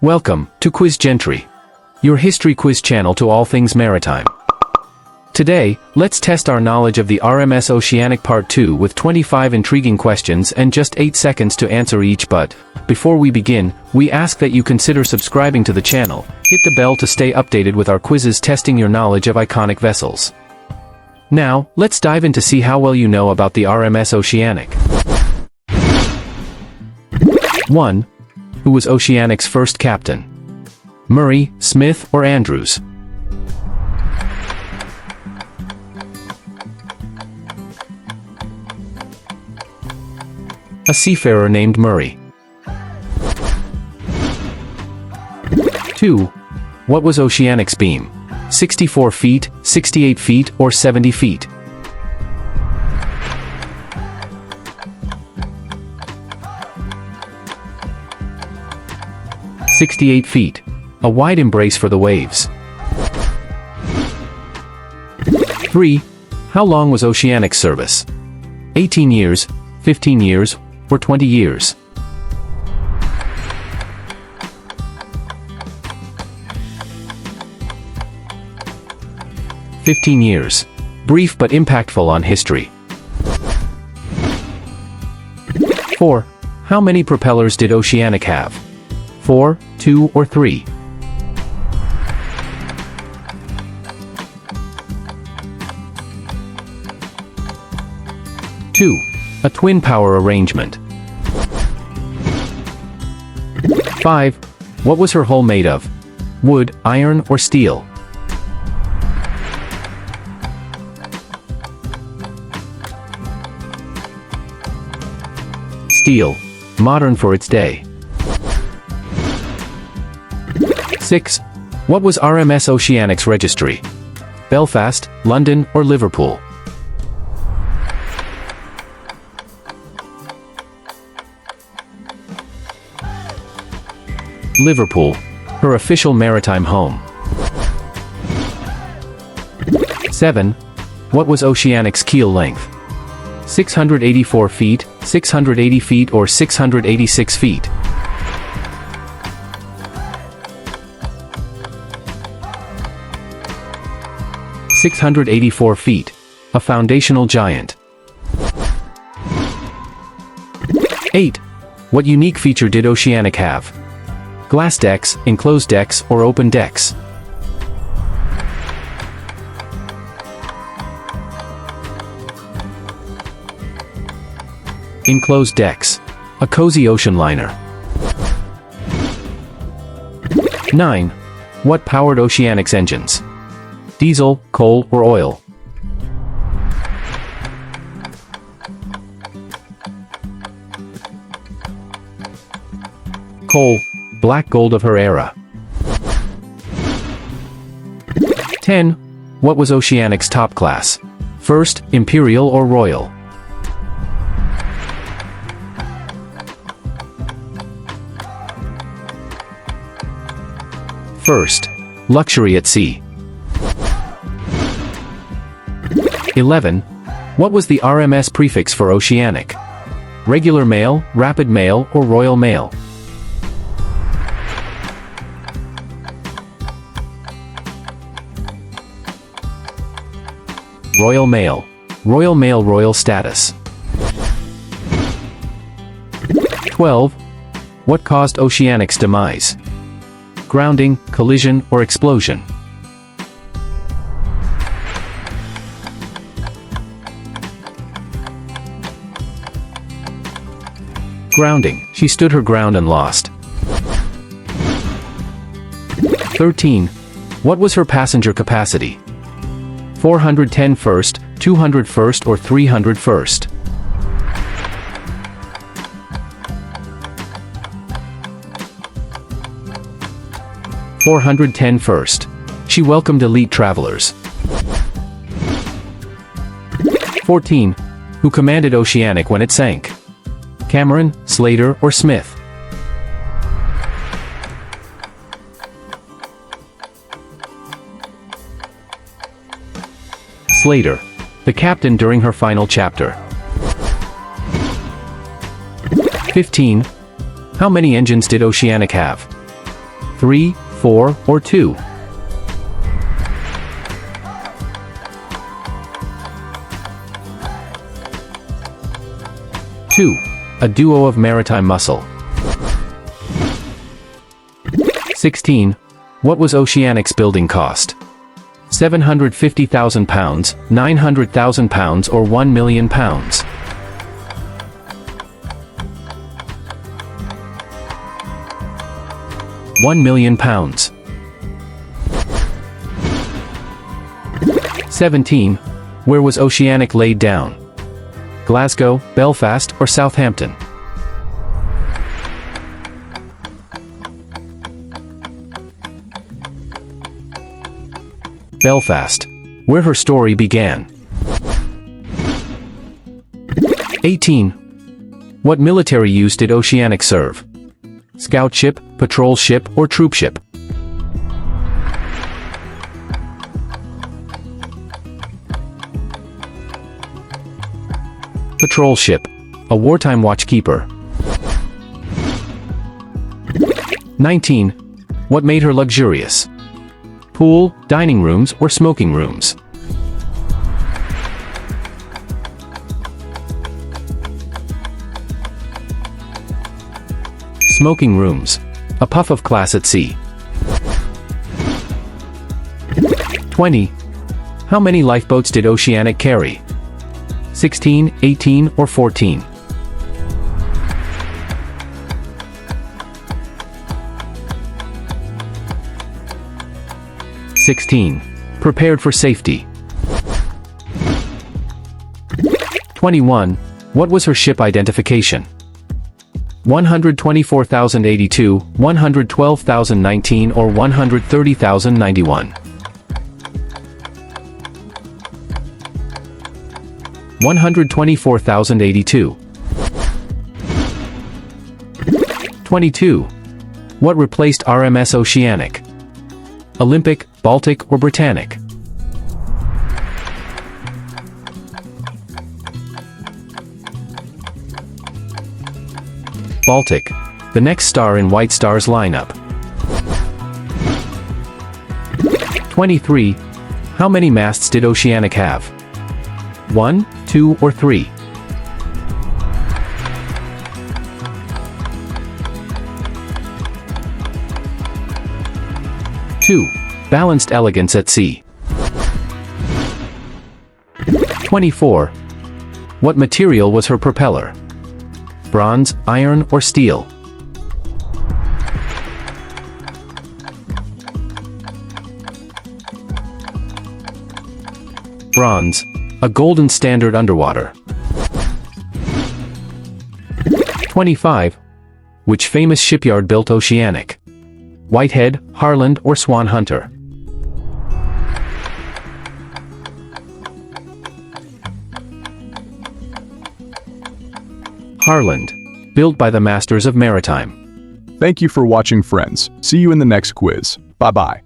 Welcome to Quiz Gentry, your history quiz channel to all things maritime. Today, let's test our knowledge of the RMS Oceanic Part 2 with 25 intriguing questions and just 8 seconds to answer each. But before we begin, we ask that you consider subscribing to the channel, hit the bell to stay updated with our quizzes testing your knowledge of iconic vessels. Now, let's dive in to see how well you know about the RMS Oceanic. 1. Who was Oceanic's first captain? Murray, Smith, or Andrews? A seafarer named Murray. 2. What was Oceanic's beam? 64 feet, 68 feet, or 70 feet? "68 feet. A wide embrace for the waves." 3. How long was Oceanic's service? 18 years, 15 years, or 20 years? "15 years. Brief but impactful on history." 4. How many propellers did Oceanic have? 4, 2, or 3? Two. A twin power arrangement. 5. What was her hull made of? Wood, iron, or steel? Steel. Modern for its day. 6. What was RMS Oceanic's registry? Belfast, London, or Liverpool? Liverpool, her official maritime home. 7. What was Oceanic's keel length? 684 feet, 680 feet, or 686 feet? "684 feet. A foundational giant." 8. What unique feature did Oceanic have? Glass decks, enclosed decks, or open decks? Enclosed decks. A cozy ocean liner. 9. What powered Oceanic's engines? Diesel, coal, or oil? Coal. Black gold of her era. 10. What was Oceanic's top class? First, Imperial, or Royal? First. Luxury at sea. 11. What was the RMS prefix for Oceanic? Regular mail, rapid mail, or Royal Mail? Royal Mail. Royal Mail royal status. 12. What caused Oceanic's demise? Grounding, collision, or explosion? Grounding. She stood her ground and lost. 13. What was her passenger capacity? 410 first, 200 first, or 300 first? "410 first. She welcomed elite travelers." 14. Who commanded Oceanic when it sank? Cameron, Slater, or Smith? Slater, the captain during her final chapter. 15. How many engines did Oceanic have? 3, 4, or 2? 2. A duo of maritime muscle. 16. What was Oceanic's building cost? £750,000, £900,000, or £1 million? £1 million. 17. Where was Oceanic laid down? Glasgow, Belfast, or Southampton? Belfast, where her story began. 18. What military use did Oceanic serve? Scout ship, patrol ship, or troop ship? Patrol ship, a wartime watchkeeper. 19. What made her luxurious? Pool, dining rooms, or smoking rooms? Smoking rooms, a puff of class at sea. 20. How many lifeboats did Oceanic carry? 16, 18, or 14? 16. Prepared for safety. 21. What was her ship identification? 124,082, 112,019, or 130,091? 124,082. 22. What replaced RMS Oceanic? Olympic, Baltic, or Britannic? Baltic, the next star in White Star's lineup. 23. How many masts did Oceanic have? 1, 2, or 3? 2. Balanced elegance at sea. 24. What material was her propeller? Bronze, iron, or steel? Bronze, a golden standard underwater. 25. Which famous shipyard built Oceanic? Whitehead, Harland, or Swan Hunter? Harland, built by the masters of Maritime. Thank you for watching, friends. See you in the next quiz. Bye-bye.